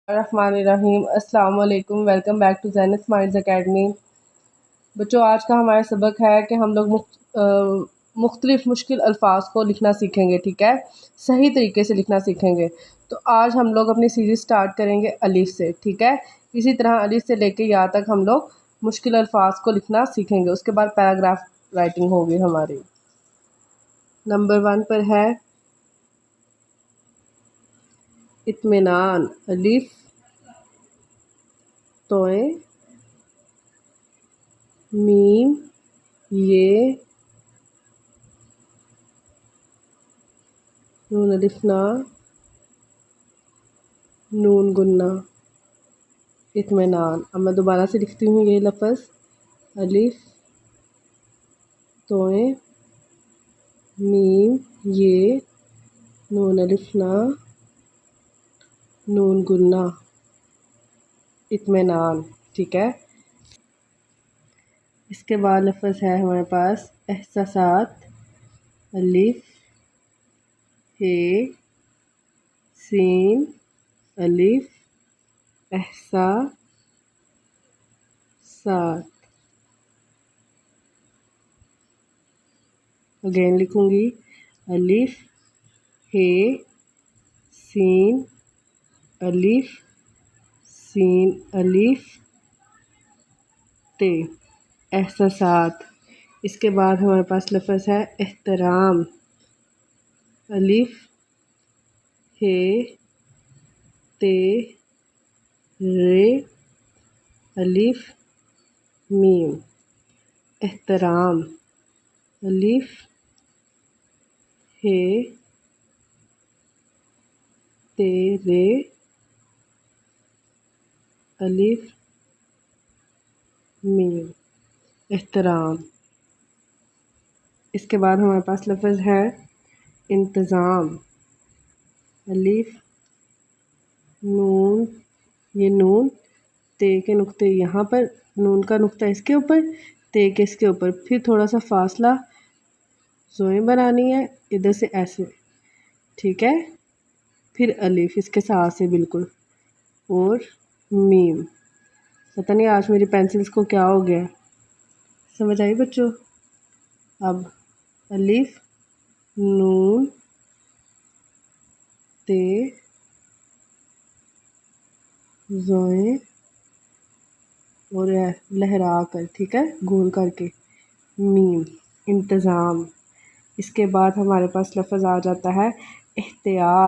الرحمن الرحیم۔ السلام علیکم، welcome back to Zeenat smiles academy. بچوں، آج کا ہمارا سبق ہے کہ ہم لوگ مختلف مشکل الفاظ کو لکھنا سیکھیں گے، ٹھیک ہے، صحیح طریقے سے لکھنا سیکھیں گے۔ تو آج ہم لوگ اپنی سیریز سٹارٹ کریں گے الف سے، ٹھیک ہے۔ اسی طرح الف سے لے کے یا تک ہم لوگ مشکل الفاظ کو لکھنا سیکھیں گے، اس کے بعد پیراگراف رائٹنگ ہوگی ہماری۔ نمبر 1 پر ہے اطمینان، الف توئے میم یہ نون الف نا نون گنا اطمینان۔ اب میں دوبارہ سے لکھتی ہوں یہ لفظ، الف توئے میم یہ نون الف نا نون گنا اطمینان، ٹھیک ہے۔ اس کے بعد لفظ ہے ہمارے پاس احساسات، الف ہے سین الف احساسات۔ اگین لکھوں گی، الف ہے سین الف سین الف تے احساسات۔ اس کے بعد ہمارے پاس لفظ ہے احترام، الف ہے تے رے الف میم احترام، الف ہے تے رے الف میم احترام۔ اس کے بعد ہمارے پاس لفظ ہے انتظام، الف نون یہ نون تے کے نقطے یہاں پر، نون کا نقطہ اس کے اوپر، تے کے اس کے اوپر، پھر تھوڑا سا فاصلہ زوئیں بنانی ہے ادھر سے ایسے، ٹھیک ہے، پھر الف اس کے ساتھ سے بالکل، اور میم۔ پتہ نہیں آج میری پینسلز کو کیا ہو گیا، سمجھ آئی بچوں؟ اب الف نون تے زوئیں اور لہرا کر، ٹھیک ہے، گول کر کے، میم انتظام۔ اس کے بعد ہمارے پاس لفظ آ جاتا ہے احتیاط،